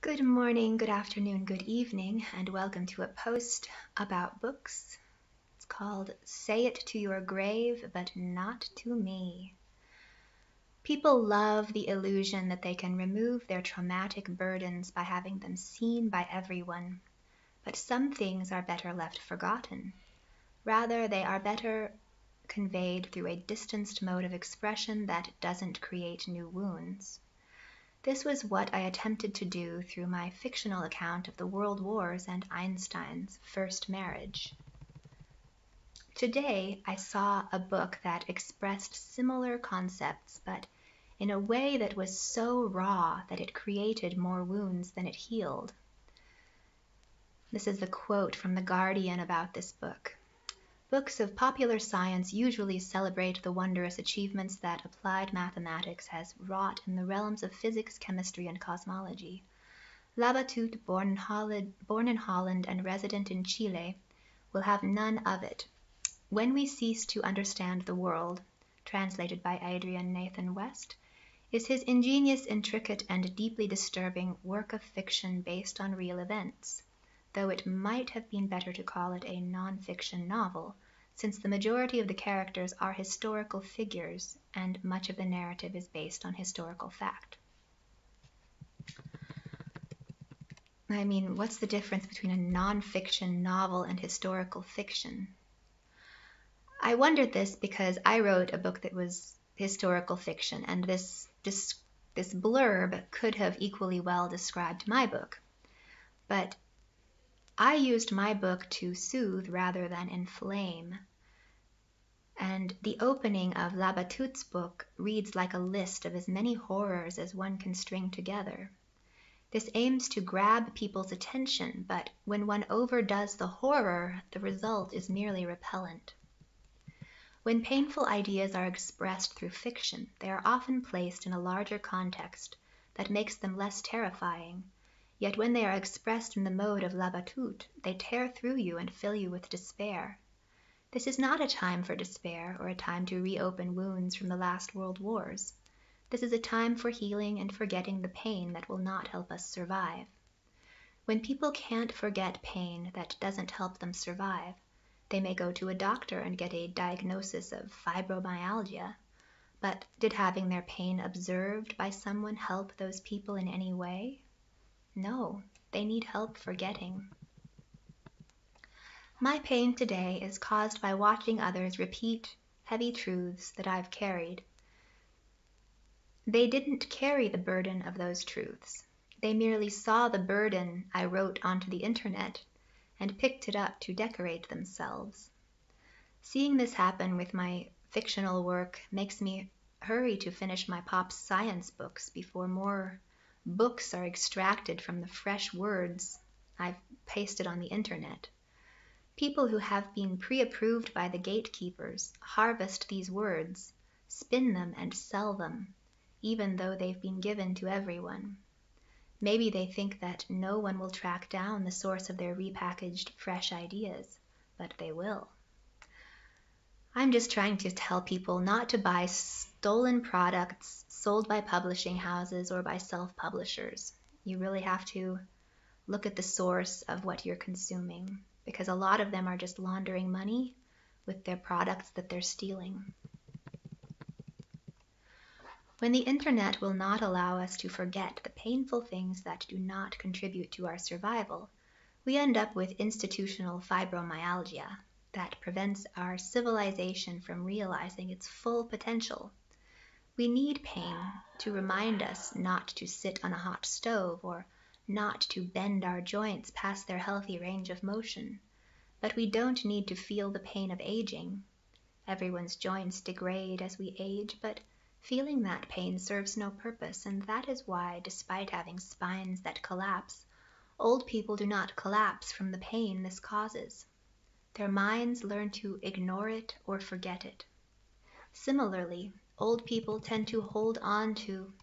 Good morning, good afternoon, good evening, and welcome to a post about books. It's called Say It to Your Grave, but Not to Me. People love the illusion that they can remove their traumatic burdens by having them seen by everyone, but some things are better left forgotten. Rather, they are better conveyed through a distanced mode of expression that doesn't create new wounds. This was what I attempted to do through my fictional account of the World Wars and Einstein's first marriage. Today, I saw a book that expressed similar concepts, but in a way that was so raw that it created more wounds than it healed. This is the quote from The Guardian about this book. Books of popular science usually celebrate the wondrous achievements that applied mathematics has wrought in the realms of physics, chemistry, and cosmology. Labatut, born in Holland and resident in Chile, will have none of it. When We Cease to Understand the World, translated by Adrian Nathan West, is his ingenious, intricate, and deeply disturbing work of fiction based on real events, though it might have been better to call it a non-fiction novel, since the majority of the characters are historical figures and much of the narrative is based on historical fact. I mean, what's the difference between a non-fiction novel and historical fiction? I wondered this because I wrote a book that was historical fiction, and this blurb could have equally well described my book. But I used my book to soothe rather than inflame. And the opening of Labatut's book reads like a list of as many horrors as one can string together. This aims to grab people's attention, but when one overdoes the horror, the result is merely repellent. When painful ideas are expressed through fiction, they are often placed in a larger context that makes them less terrifying, yet when they are expressed in the mode of Labatut, they tear through you and fill you with despair. This is not a time for despair or a time to reopen wounds from the last world wars. This is a time for healing and forgetting the pain that will not help us survive. When people can't forget pain that doesn't help them survive, they may go to a doctor and get a diagnosis of fibromyalgia. But did having their pain observed by someone help those people in any way? No, they need help forgetting. My pain today is caused by watching others repeat heavy truths that I've carried. They didn't carry the burden of those truths. They merely saw the burden I wrote onto the internet and picked it up to decorate themselves. Seeing this happen with my fictional work makes me hurry to finish my pop science books before more books are extracted from the fresh words I've pasted on the internet. People who have been pre-approved by the gatekeepers harvest these words, spin them and sell them, even though they've been given to everyone. Maybe they think that no one will track down the source of their repackaged fresh ideas, but they will. I'm just trying to tell people not to buy stolen products sold by publishing houses or by self-publishers. You really have to look at the source of what you're consuming, because a lot of them are just laundering money with their products that they're stealing. When the internet will not allow us to forget the painful things that do not contribute to our survival, we end up with institutional fibromyalgia that prevents our civilization from realizing its full potential. We need pain to remind us not to sit on a hot stove or not to bend our joints past their healthy range of motion. But we don't need to feel the pain of aging. Everyone's joints degrade as we age, but feeling that pain serves no purpose, and that is why, despite having spines that collapse, old people do not collapse from the pain this causes. Their minds learn to ignore it or forget it. Similarly, old people tend to hold on to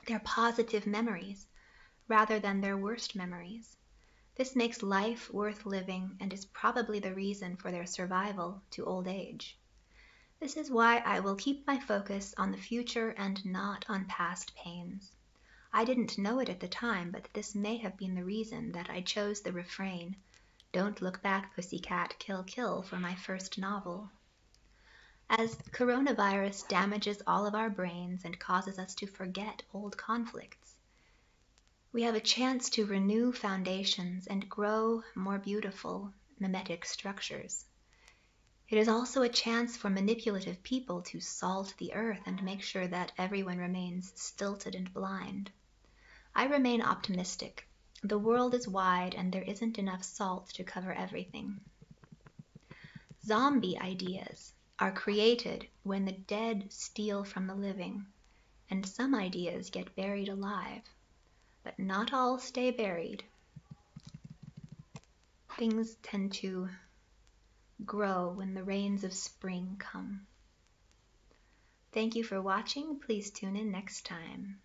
their positive memories rather than their worst memories. This makes life worth living and is probably the reason for their survival to old age. This is why I will keep my focus on the future and not on past pains. I didn't know it at the time, but this may have been the reason that I chose the refrain, "Don't look back, pussycat, kill, kill," for my first novel. As coronavirus damages all of our brains and causes us to forget old conflicts, we have a chance to renew foundations and grow more beautiful, mimetic structures. It is also a chance for manipulative people to salt the earth and make sure that everyone remains stilted and blind. I remain optimistic. The world is wide and there isn't enough salt to cover everything. Zombie ideas are created when the dead steal from the living, and some ideas get buried alive, but not all stay buried. Things tend to grow when the rains of spring come. Thank you for watching. Please tune in next time.